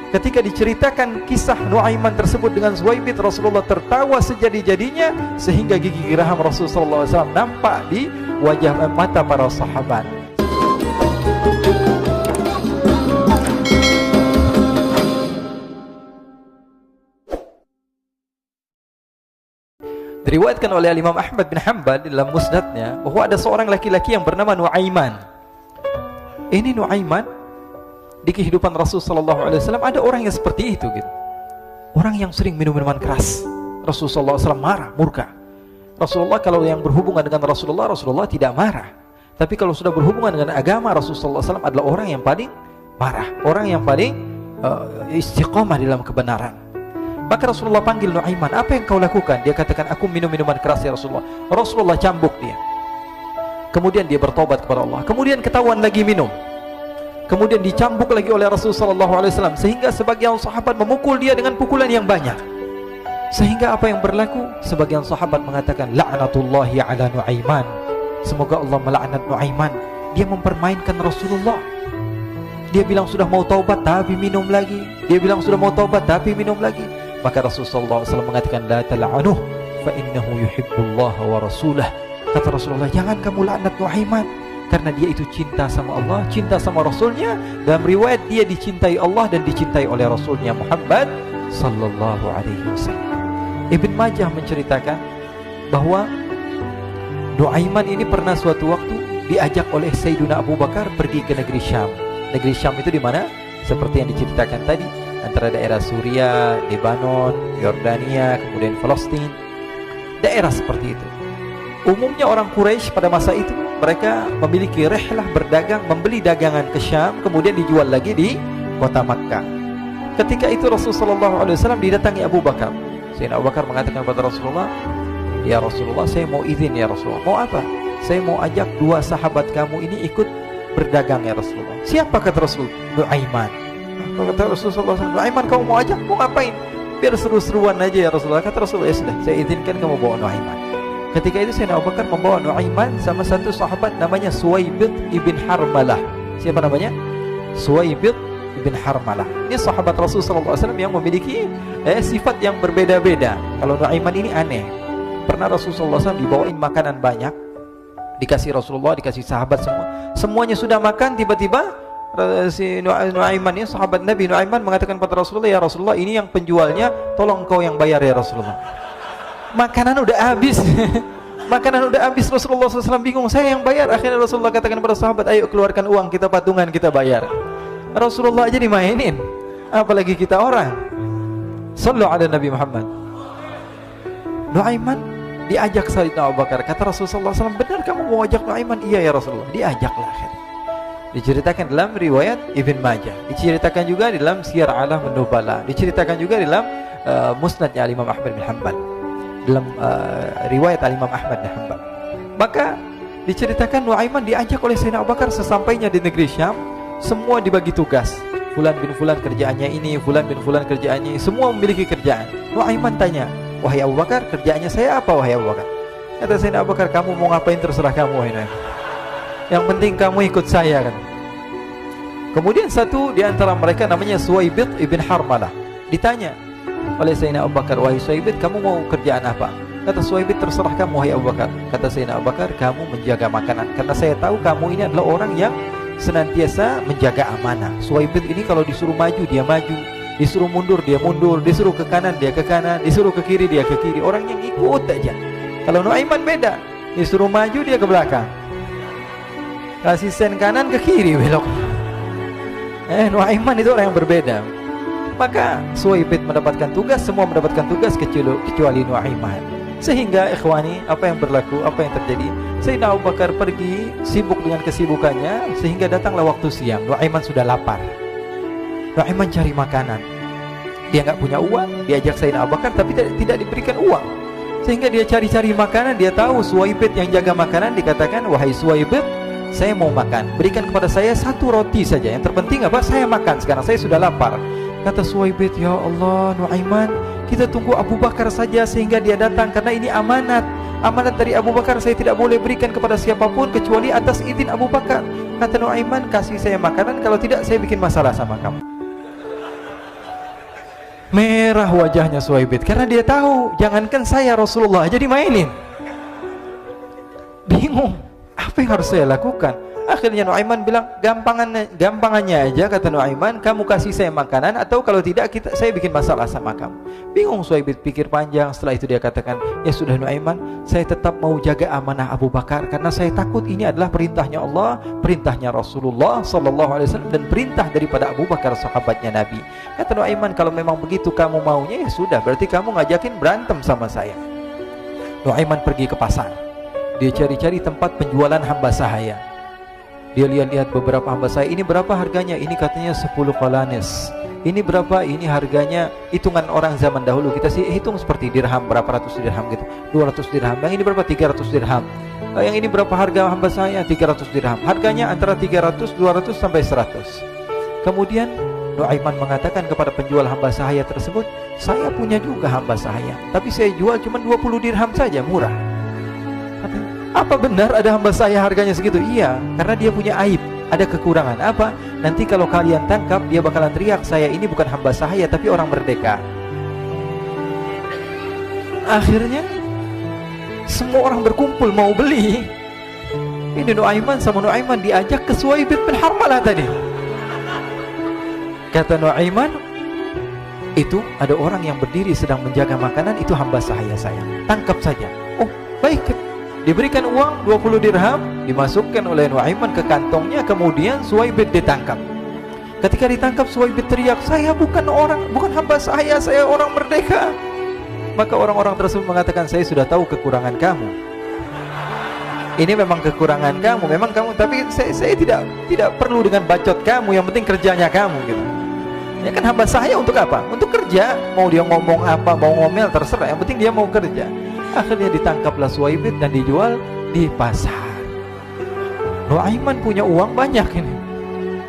Ketika diceritakan kisah Nuaiman tersebut dengan Suwaibit, Rasulullah tertawa sejadi-jadinya sehingga gigi geraham Rasulullah SAW nampak di wajah mata para sahabat. Diriwayatkan oleh Imam Ahmad bin Hanbal dalam musnadnya bahwa ada seorang laki-laki yang bernama Nuaiman. Ini Nuaiman, di kehidupan Rasulullah SAW ada orang yang seperti itu gitu. Orang yang sering minum minuman keras. Rasulullah SAW marah, murka. Rasulullah kalau yang berhubungan dengan Rasulullah tidak marah. Tapi kalau sudah berhubungan dengan agama, Rasulullah SAW adalah orang yang paling marah, orang yang paling istiqomah dalam kebenaran. Maka Rasulullah panggil Nuaiman, apa yang kau lakukan? Dia katakan, aku minum minuman keras ya Rasulullah. Rasulullah cambuk dia. Kemudian dia bertobat kepada Allah. Kemudian ketahuan lagi minum. Kemudian dicambuk lagi oleh Rasulullah SAW, sehingga sebagian sahabat memukul dia dengan pukulan yang banyak. Sehingga apa yang berlaku? Sebagian sahabat mengatakan, la'natullahi ala Nuaiman. Semoga Allah melaknat Nuaiman. Dia mempermainkan Rasulullah. Dia bilang sudah mau taubat tapi minum lagi. Dia bilang sudah mau taubat tapi minum lagi. Maka Rasulullah SAW mengatakan, la tal'anuh fa innahu yuhibbullaha wa rasulah. Kata Rasulullah, jangan kamu laknat Nuaiman, karena dia itu cinta sama Allah, cinta sama Rasulnya. Dalam riwayat dia dicintai Allah dan dicintai oleh Rasulnya Muhammad sallallahu alaihi wasallam. Ibn Majah menceritakan bahwa Nuaiman ini pernah suatu waktu diajak oleh Sayyidina Abu Bakar pergi ke negeri Syam. Negeri Syam itu di mana? Seperti yang diceritakan tadi, antara daerah Suriah, Lebanon, Yordania, kemudian Palestina. Daerah seperti itu. Umumnya orang Quraisy pada masa itu mereka memiliki rihlah berdagang, membeli dagangan ke Syam, kemudian dijual lagi di kota Makkah. Ketika itu Rasulullah SAW didatangi Abu Bakar. Sayyidina Abu Bakar mengatakan kepada Rasulullah, ya Rasulullah, saya mau izin ya Rasulullah. Mau apa? Saya mau ajak dua sahabat kamu ini ikut berdagang ya Rasulullah. Siapa? Kata Rasul, Nuaiman. Kata Rasulullah SAW, Nuaiman kamu mau ajak? Mau ngapain? Biar seru-seruan aja ya Rasulullah. Kata Rasulullah, ya sudah, saya izinkan kamu bawa Nuaiman. Ketika itu Sayyidina Abu Bakar membawa Nuaiman sama satu sahabat namanya Suwaibit ibn Harmalah. Siapa namanya? Suwaibit ibn Harmalah. Ini sahabat Rasulullah SAW yang memiliki sifat yang berbeda-beda. Kalau Nuaiman ini aneh. Pernah Rasulullah SAW dibawain makanan banyak, dikasih Rasulullah, dikasih sahabat semua. Semuanya sudah makan, tiba-tiba si Nuaiman ini, sahabat Nabi Nuaiman mengatakan kepada Rasulullah, ya Rasulullah, ini yang penjualnya, tolong kau yang bayar ya Rasulullah. Makanan udah habis. Makanan udah habis. Rasulullah SAW bingung, saya yang bayar. Akhirnya Rasulullah katakan kepada sahabat, ayo keluarkan uang, kita patungan, kita bayar. Rasulullah aja dimainin, apalagi kita orang. Sallu ala Nabi Muhammad. Nuaiman diajak Sayyidina Abu Bakar. Kata Rasulullah SAW, benar kamu mau ajak Nuaiman? Iya ya Rasulullah. Diajaklah akhirnya. Diceritakan dalam riwayat Ibn Majah, diceritakan juga dalam Siyar A'lam An-Nubala, diceritakan juga dalam musnadnya Imam Ahmad bin Hanbal, dalam riwayat Imam Ahmad bin Hanbal. Maka diceritakan Nuaiman diajak oleh Sayyidina Abu Bakar. Sesampainya di negeri Syam, semua dibagi tugas. Fulan bin Fulan kerjaannya ini, Fulan bin Fulan kerjaannya ini, semua memiliki kerjaan. Nuaiman tanya, wahai Abu Bakar, kerjaannya saya apa wahai Abu Bakar? Kata Sayyidina Abu Bakar, kamu mau ngapain terserah kamu wahai Nuaiman. Yang penting kamu ikut saya kan. Kemudian satu di antara mereka namanya Suwaibit ibn Harmalah. Ditanya oleh Sayyidina Abu Bakar, wahai Suwaibit, kamu mau kerjaan apa? Kata Suwaibit, terserah kamu wahai Abu Bakar. Kata Sayyidina Abu Bakar, kamu menjaga makanan, karena saya tahu kamu ini adalah orang yang senantiasa menjaga amanah. Suwaibit ini kalau disuruh maju dia maju, disuruh mundur dia mundur, disuruh ke kanan dia ke kanan, disuruh ke kiri dia ke kiri. Orang yang ikut aja. Kalau Nuaiman beda, disuruh maju dia ke belakang, kasih sen kanan ke kiri belok. Nuaiman itu orang yang berbeda. Maka Suwaibit mendapatkan tugas, semua mendapatkan tugas kecuali Nuaiman. Sehingga ikhwani, apa yang berlaku, apa yang terjadi? Sayyidina Abu Bakar pergi sibuk dengan kesibukannya, sehingga datanglah waktu siang. Nuaiman sudah lapar. Nuaiman cari makanan. Dia nggak punya uang, diajak Sayyidina Abu Bakar tapi tidak diberikan uang. Sehingga dia cari-cari makanan. Dia tahu Suwaibit yang jaga makanan. Dikatakan, wahai Suwaibit, saya mau makan, berikan kepada saya satu roti saja. Yang terpenting apa? Saya makan sekarang, saya sudah lapar. Kata Suwaibit, ya Allah Nuaiman, kita tunggu Abu Bakar saja sehingga dia datang, karena ini amanat. Amanat dari Abu Bakar, saya tidak boleh berikan kepada siapapun kecuali atas izin Abu Bakar. Kata Nuaiman, kasih saya makanan, kalau tidak saya bikin masalah sama kamu. Merah wajahnya Suhaibit karena dia tahu jangankan saya, Rasulullah aja dimainin. Bingung, apa yang harus saya lakukan? Akhirnya Nuaiman bilang, gampangannya aja, kata Nuaiman, kamu kasih saya makanan, atau kalau tidak saya bikin masalah sama kamu. Bingung Suhaibit, pikir panjang. Setelah itu dia katakan, ya sudah Nuaiman, saya tetap mau jaga amanah Abu Bakar, karena saya takut ini adalah perintahnya Allah, perintahnya Rasulullah SAW, dan perintah daripada Abu Bakar, sahabatnya Nabi. Kata Nuaiman, kalau memang begitu kamu maunya, ya sudah, berarti kamu ngajakin berantem sama saya. Nuaiman pergi ke pasar, dia cari-cari tempat penjualan hamba sahaya. Dia lihat-lihat beberapa hamba sahaya, ini berapa harganya? Ini katanya 10 qalanis. Ini berapa? Ini harganya, hitungan orang zaman dahulu, kita sih hitung seperti dirham, berapa ratus dirham gitu, 200 dirham. Yang ini berapa? 300 dirham. Yang ini berapa harga hamba sahaya? 300 dirham. Harganya antara 300, 200 sampai 100. Kemudian Nuaiman mengatakan kepada penjual hamba sahaya tersebut, saya punya juga hamba sahaya, tapi saya jual cuma 20 dirham saja, murah. Katanya, apa benar ada hamba saya harganya segitu? Iya, karena dia punya aib, ada kekurangan. Apa? Nanti kalau kalian tangkap, dia bakalan teriak, saya ini bukan hamba sahaya tapi orang merdeka. Akhirnya semua orang berkumpul mau beli. Ini Nuaiman sama Nuaiman diajak ke Suhaibit bin Harmalah tadi. Kata Nuaiman, itu ada orang yang berdiri sedang menjaga makanan, itu hamba sahaya saya, tangkap saja. Oh baik. Diberikan uang 20 dirham, dimasukkan oleh Nuaiman ke kantongnya, kemudian Suhaibit ditangkap. Ketika ditangkap, Suhaibit teriak, saya bukan hamba saya orang merdeka. Maka orang-orang tersebut mengatakan, saya sudah tahu kekurangan kamu. Ini memang kekurangan kamu, memang kamu, tapi saya tidak perlu dengan bacot kamu, yang penting kerjanya kamu gitu. Ya kan hamba saya untuk apa? Untuk kerja, mau dia ngomong apa, mau ngomel terserah, yang penting dia mau kerja. Akhirnya ditangkaplah Suhaibit dan dijual di pasar. Nuaiman punya uang banyak ini.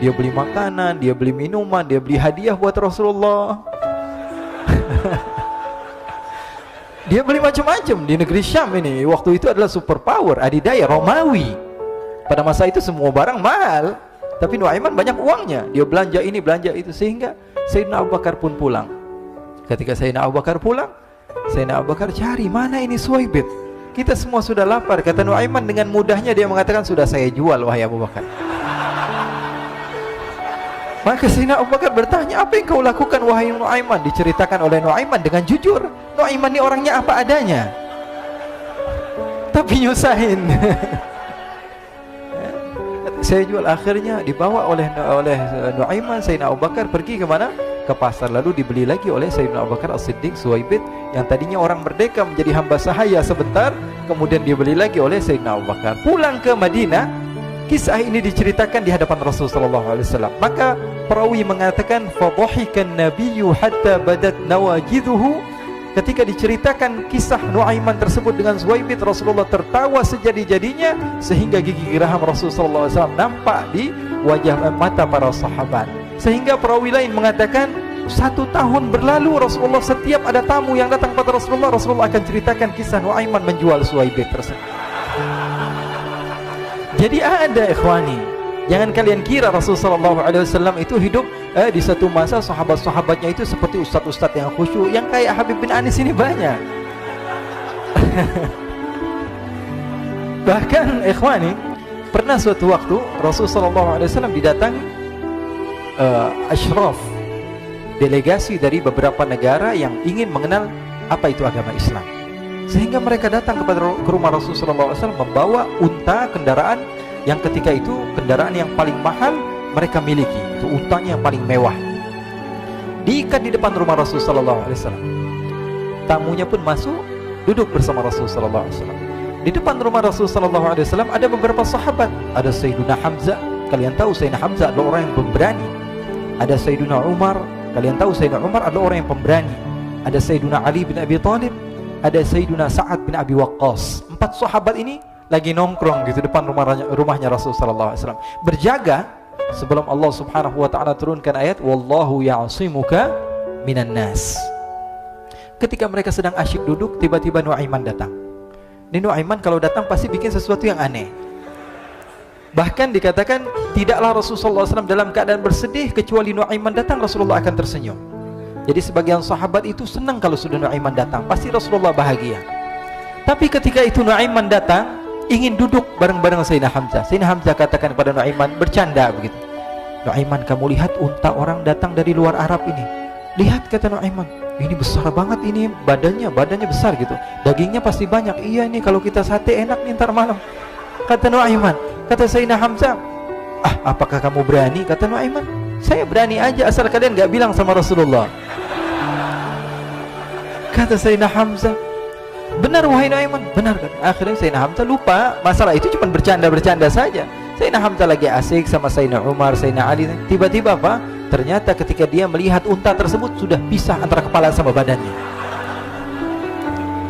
Dia beli makanan, dia beli minuman, dia beli hadiah buat Rasulullah. Dia beli macam-macam di negeri Syam ini. Waktu itu adalah superpower, adidaya Romawi. Pada masa itu semua barang mahal, tapi Nuaiman banyak uangnya. Dia belanja ini, belanja itu, sehingga Sayyidina Abu Bakar pun pulang. Ketika Sayyidina Abu Bakar pulang, Sayyidina Abu Bakar cari, mana ini Suhaibit? Kita semua sudah lapar. Kata Nuaiman dengan mudahnya dia mengatakan, sudah saya jual wahai Abu Bakar. Maka Sayyidina Abu Bakar bertanya, apa yang kau lakukan wahai Nuaiman? Diceritakan oleh Nuaiman dengan jujur. Nuaiman ini orangnya apa adanya, tapi nyusahin. Saya jual. Akhirnya dibawa oleh Nuaiman, Sayyidina Abu Bakar pergi ke mana? Ke pasar, lalu dibeli lagi oleh Sayyidina Abu Bakar As-Siddiq Suhaibit yang tadinya orang merdeka menjadi hamba sahaya sebentar, kemudian dibeli lagi oleh Sayyidina Abu Bakar. Pulang ke Madinah, kisah ini diceritakan di hadapan Rasulullah SAW. Maka perawi mengatakan, fadhahikan nabiyyu hatta badat nawajidhuhu. Ketika diceritakan kisah Nuaiman tersebut dengan Suhaibit, Rasulullah tertawa sejadi-jadinya sehingga gigi geraham Rasulullah SAW nampak di wajah mata para sahabat. Sehingga perawi lain mengatakan 1 tahun berlalu Rasulullah, setiap ada tamu yang datang pada Rasulullah, Rasulullah akan ceritakan kisah Nuaiman menjual Suhaibit tersebut. Jadi ada ikhwani, jangan kalian kira Rasulullah SAW itu hidup di satu masa sahabat-sahabatnya itu seperti ustadz-ustadz yang khusyuk, yang kayak Habib bin Anis ini banyak. Bahkan ikhwani, pernah suatu waktu Rasulullah SAW didatangi ashraf, delegasi dari beberapa negara yang ingin mengenal apa itu agama Islam, sehingga mereka datang ke rumah Rasulullah SAW membawa unta, kendaraan yang ketika itu kendaraan yang paling mahal mereka miliki, itu untanya yang paling mewah. Diikat di depan rumah Rasulullah SAW. Tamunya pun masuk, duduk bersama Rasulullah SAW. Di depan rumah Rasulullah SAW ada beberapa sahabat. Ada Sayyidina Hamzah, kalian tahu Sayyidina Hamzah adalah orang yang pemberani. Ada Sayyidina Umar, kalian tahu Sayyidina Umar adalah orang yang pemberani. Ada Sayyidina Ali bin Abi Thalib, ada Sayyidina Sa'ad bin Abi Waqqas. 4 sahabat ini lagi nongkrong gitu depan rumahnya Rasulullah SAW, berjaga sebelum Allah Subhanahu wa taala turunkan ayat wallahu ya'simuka minan nas. Ketika mereka sedang asyik duduk, tiba-tiba Nuaiman datang. Ini Nuaiman kalau datang pasti bikin sesuatu yang aneh. Bahkan dikatakan tidaklah Rasulullah SAW dalam keadaan bersedih, kecuali Nuaiman datang Rasulullah akan tersenyum. Jadi sebagian sahabat itu senang kalau sudah Nuaiman datang, pasti Rasulullah bahagia. Tapi ketika itu Nuaiman datang, ingin duduk bareng-bareng Sayyidina Hamzah. Sayyidina Hamzah katakan kepada Nuaiman, bercanda begitu. Nuaiman, kamu lihat unta orang datang dari luar Arab ini. Lihat, kata Nuaiman, ini besar banget ini, badannya besar gitu. Dagingnya pasti banyak. Iya nih, kalau kita sate enak nih ntar malam. Kata Nuaiman. Kata Sayyidina Hamzah, apakah kamu berani? Kata Nuaiman, saya berani aja asal kalian gak bilang sama Rasulullah. Kata Sayyidina Hamzah, benar wahai Nuaiman, benar kan? Akhirnya Sayyidina Hamzah lupa masalah itu, cuma bercanda-bercanda saja. Sayyidina Hamzah lagi asik sama Sayyidina Umar, Sayyidina Ali. Tiba-tiba apa? Ternyata ketika dia melihat unta tersebut sudah pisah antara kepala sama badannya.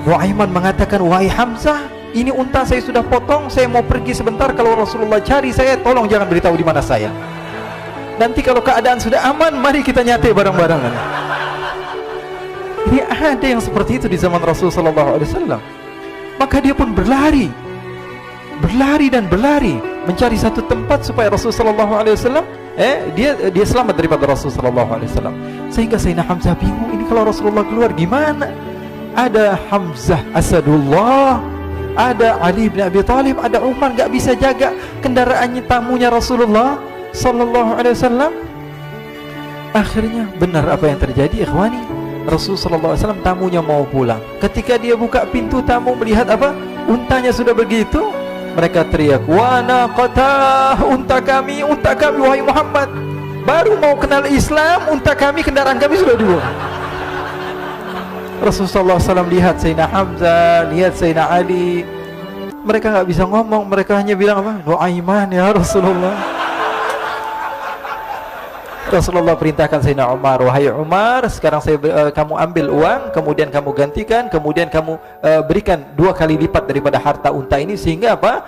Nuaiman mengatakan, wahai Hamzah, ini unta saya sudah potong, saya mau pergi sebentar. Kalau Rasulullah cari saya, tolong jangan beritahu di mana saya. Nanti kalau keadaan sudah aman, mari kita nyate bareng-bareng. Ini ada yang seperti itu di zaman Rasulullah SAW. Maka dia pun berlari dan berlari mencari satu tempat supaya Rasulullah SAW dia selamat daripada Rasulullah SAW. Sehingga Sayyidina Hamzah bingung, ini kalau Rasulullah keluar gimana? Ada Hamzah Asadullah, ada Ali bin Abi Thalib, ada Umar, gak bisa jaga kendaraannya, tamunya Rasulullah SAW. Akhirnya benar apa yang terjadi, ikhwani. Rasulullah SAW tamunya mau pulang. Ketika dia buka pintu tamu, melihat apa? Untanya sudah begitu. Mereka teriak, wa naqatah, unta kami wahai Muhammad. Baru mau kenal Islam, unta kami, kendaraan kami sudah dibuang. Rasulullah SAW lihat Sayyidina Hamzah, lihat Sayyidina Ali. Mereka gak bisa ngomong, mereka hanya bilang apa? Nuaiman ya Rasulullah. Rasulullah perintahkan Sayyidina Umar, wahai Umar, sekarang kamu ambil uang, kemudian kamu gantikan, kemudian kamu berikan 2 kali lipat daripada harta unta ini, sehingga apa?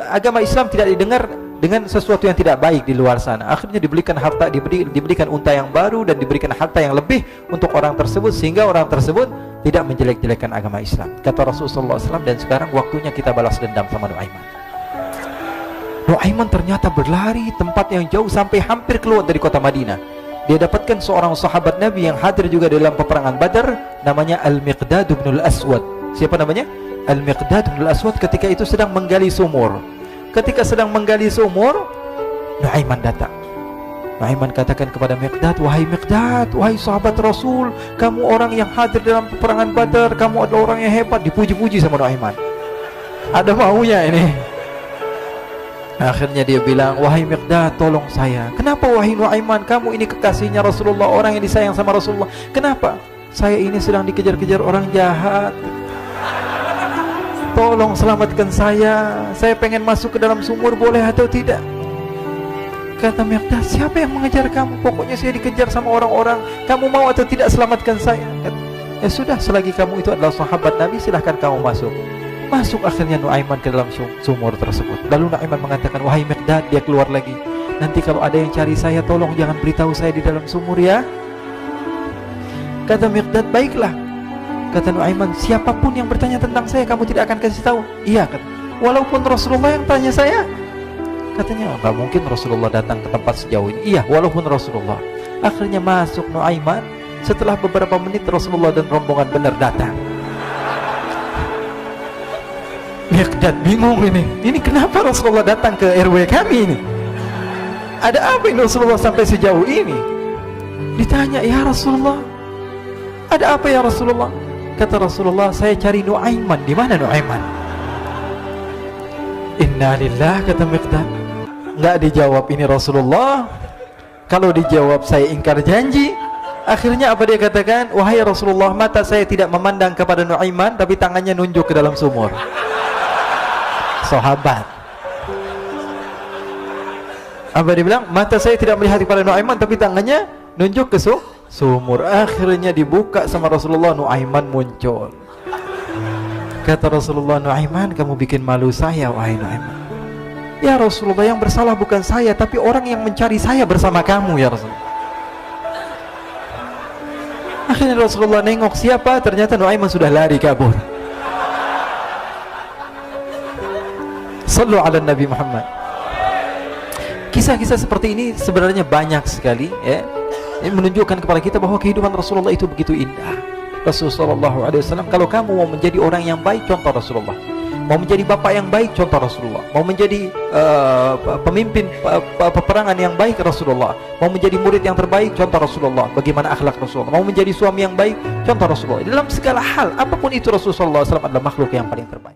Agama Islam tidak didengar dengan sesuatu yang tidak baik di luar sana. Akhirnya diberikan harta, diberikan unta yang baru dan diberikan harta yang lebih untuk orang tersebut, sehingga orang tersebut tidak menjelek-jelekan agama Islam. Kata Rasulullah SAW, dan sekarang waktunya kita balas dendam sama Nuaiman. Nuaiman ternyata berlari tempat yang jauh sampai hampir keluar dari kota Madinah. Dia dapatkan seorang sahabat Nabi yang hadir juga dalam peperangan Badar, namanya Al-Miqdad bin Al-Aswad. Siapa namanya? Al-Miqdad bin Al-Aswad ketika itu sedang menggali sumur. Ketika sedang menggali sumur, Nuaiman datang. Nuaiman katakan kepada Miqdad, wahai Miqdad, wahai sahabat Rasul, kamu orang yang hadir dalam peperangan Badar, kamu adalah orang yang hebat. Dipuji-puji sama Nuaiman. Ada maunya ini. Akhirnya dia bilang, wahai Miqdad, tolong saya. Kenapa wahai Nuaiman, kamu ini kekasihnya Rasulullah, orang yang disayang sama Rasulullah. Kenapa? Saya ini sedang dikejar-kejar orang jahat. Tolong selamatkan saya. Saya pengen masuk ke dalam sumur, boleh atau tidak? Kata Miqdad, siapa yang mengejar kamu? Pokoknya saya dikejar sama orang-orang. Kamu mau atau tidak selamatkan saya? Ya sudah, selagi kamu itu adalah sahabat Nabi, silahkan kamu masuk. Masuk akhirnya Nuaiman ke dalam sumur tersebut. Lalu Nuaiman mengatakan, wahai Miqdad, dia keluar lagi. Nanti kalau ada yang cari saya, tolong jangan beritahu saya di dalam sumur ya. Kata Miqdad, baiklah. Kata Nuaiman, siapapun yang bertanya tentang saya, kamu tidak akan kasih tahu? Iya, kata. Walaupun Rasulullah yang tanya saya? Katanya, enggak mungkin Rasulullah datang ke tempat sejauh ini. Iya, walaupun Rasulullah. Akhirnya masuk Nuaiman. Setelah beberapa menit, Rasulullah dan rombongan benar datang. Miqdad bingung ini. Ini kenapa Rasulullah datang ke RW kami ini? Ada apa ini Rasulullah sampai sejauh ini? Ditanya, ya Rasulullah, ada apa ya Rasulullah? Kata Rasulullah, saya cari Nuaiman. Di mana Nuaiman? Inna lillah, kata Miqdad. Nggak dijawab ini Rasulullah. Kalau dijawab saya ingkar janji. Akhirnya apa dia katakan? Wahai Rasulullah, mata saya tidak memandang kepada Nuaiman, tapi tangannya nunjuk ke dalam sumur. Sahabat. Apa dia bilang? Mata saya tidak melihat kepada Nuaiman, tapi tangannya nunjuk ke sumur. Akhirnya dibuka sama Rasulullah, Nuaiman muncul. Kata Rasulullah, Nuaiman, kamu bikin malu saya, wahai Nuaiman. Ya Rasulullah, yang bersalah bukan saya, tapi orang yang mencari saya bersama kamu ya Rasulullah. Akhirnya Rasulullah nengok siapa, ternyata Nuaiman sudah lari kabur. Sallu ala Nabi Muhammad. Kisah-kisah seperti ini sebenarnya banyak sekali ya. Ini menunjukkan kepada kita bahwa kehidupan Rasulullah itu begitu indah. Rasulullah SAW, kalau kamu mau menjadi orang yang baik, contoh Rasulullah. Mau menjadi bapak yang baik, contoh Rasulullah. Mau menjadi pemimpin peperangan yang baik, Rasulullah. Mau menjadi murid yang terbaik, contoh Rasulullah. Bagaimana akhlak Rasulullah. Mau menjadi suami yang baik, contoh Rasulullah. Dalam segala hal, apapun itu, Rasulullah SAW adalah makhluk yang paling terbaik.